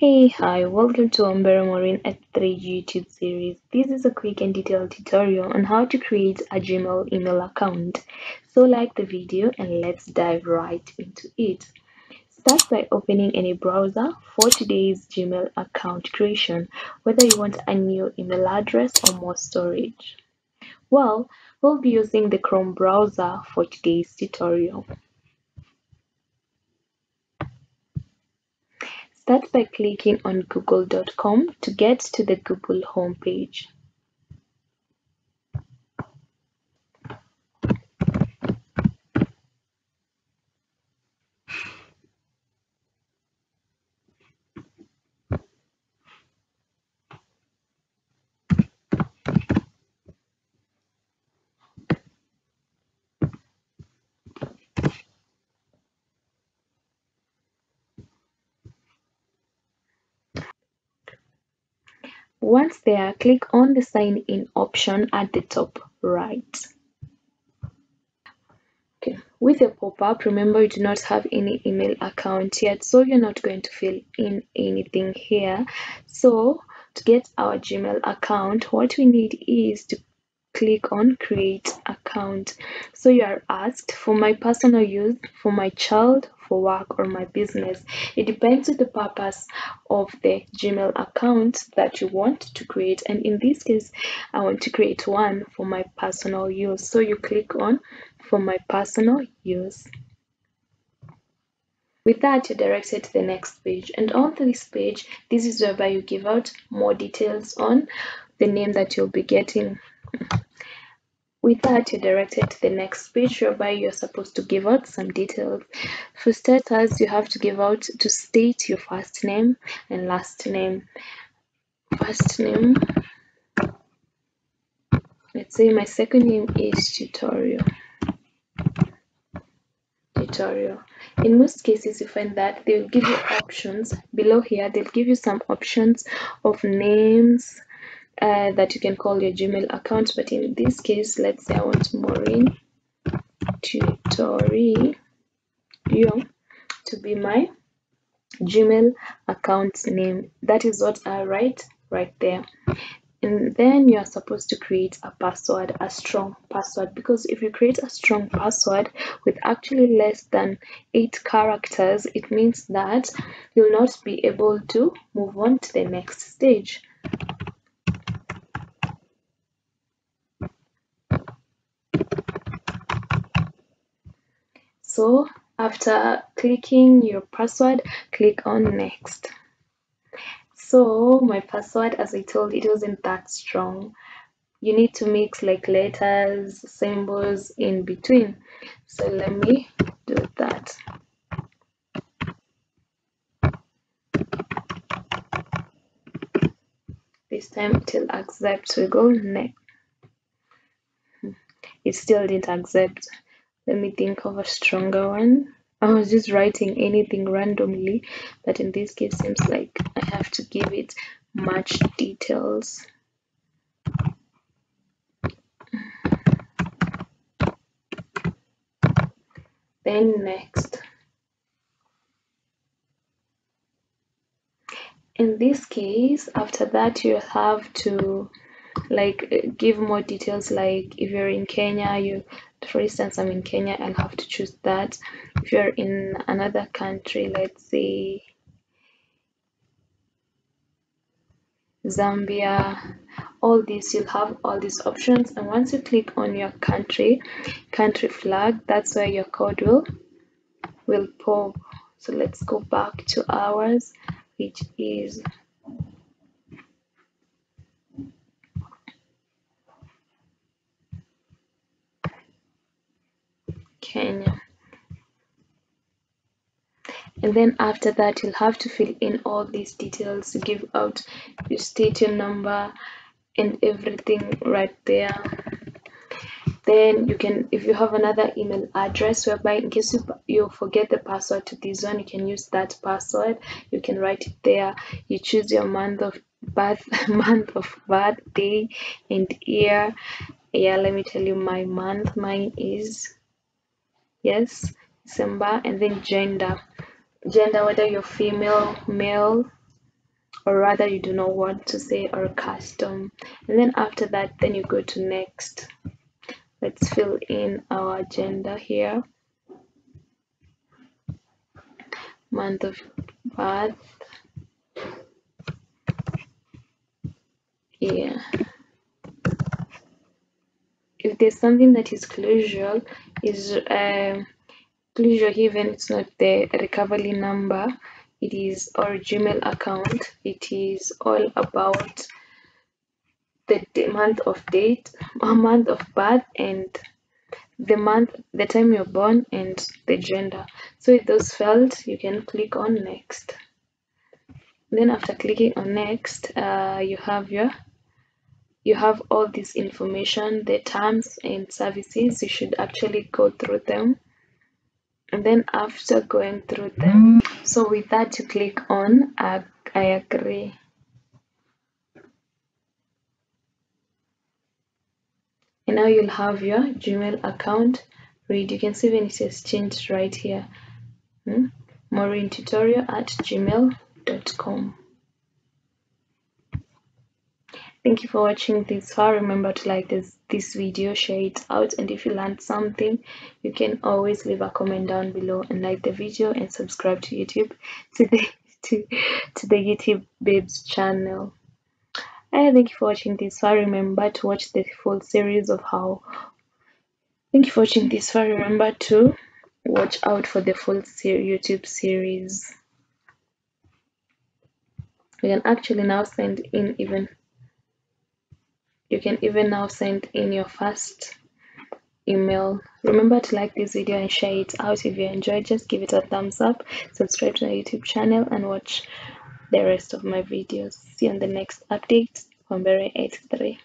Hey, hi, welcome to Umbera Maureen at 3 YouTube series. This is a quick and detailed tutorial on how to create a Gmail email account. So like the video and let's dive right into it. Start by opening any browser for today's Gmail account creation, whether you want a new email address or more storage. Well, we'll be using the Chrome browser for today's tutorial. Start by clicking on google.com to get to the Google homepage. Once there, click on the Sign In option at the top right. Okay. With your pop-up, remember you do not have any email account yet, so you're not going to fill in anything here. So to get our Gmail account, what we need is to click on create account. So you are asked for my personal use, for my child, for work, or my business. It depends on the purpose of the Gmail account that you want to create, and in this case I want to create one for my personal use. So you click on for my personal use. With that, you're directed to the next page, and on this page, this is whereby you give out more details on the name that you'll be getting. With that, you're directed to the next page whereby you're supposed to give out some details. For starters, you have to give out to state your first name and last name. First name, let's say my second name is Tutorial. In most cases, you find that they will give you options below here. They'll give you some options of names that you can call your Gmail account. But in this case, let's say I want Maureen Tutorial to be my Gmail account name. That is what I write right there. And then you are supposed to create a password, a strong password, because if you create a strong password with actually less than 8 characters, it means that you'll not be able to move on to the next stage. So after clicking your password, click on next. So my password, as I told, it wasn't that strong. You need to mix like letters, symbols in between. So let me do that. This time it will accept. We go next. It still didn't accept. Let me think of a stronger one. I was just writing anything randomly, but in this case seems like I have to give it much details. Then next. In this case, after that you have to give more details, like if you're in Kenya, for instance, I'm in Kenya, I'll have to choose that. If you're in another country, let's say Zambia, all this, you'll have all these options, and once you click on your country flag, that's where your code will pop. So let's go back to ours, which is Kenya. And then after that, you'll have to fill in all these details to give out your state, your number, and everything right there. Then you can, if you have another email address whereby in case you forget the password to this one, you can use that password. You can write it there. You choose your month of birth, day, and year. Yeah, let me tell you my month. Mine is, yes, December. And then gender, whether you're female, male, or rather you do not want to say, or custom. And then after that, then you go to next. Let's fill in our agenda here. Month of birth. Yeah. If there's something that is crucial, is closure, even it's not the recovery number, it is our Gmail account. It is all about the month of date, a month of birth, and the month, the time you're born, and the gender. So with those fields, you can click on next. Then after clicking on next, you have all this information, the terms and services. You should actually go through them. And then after going through them, so with that you click on I agree. And now you'll have your Gmail account read. You can see when it says changed right here. maureentutorial@gmail.com. Thank you for watching this far. Remember to like this video, share it out, and if you learned something, you can always leave a comment down below and like the video and subscribe to YouTube to the YouTube Babes channel. Thank you for watching this far. Remember to watch the full series of how. Thank you for watching this far. Remember to watch out for the full YouTube series. You can actually now send in even. You can even now send in your first email. Remember to like this video and share it out. If you enjoyed, just give it a thumbs up, subscribe to my YouTube channel, and watch the rest of my videos. See you on the next update from Berry 83.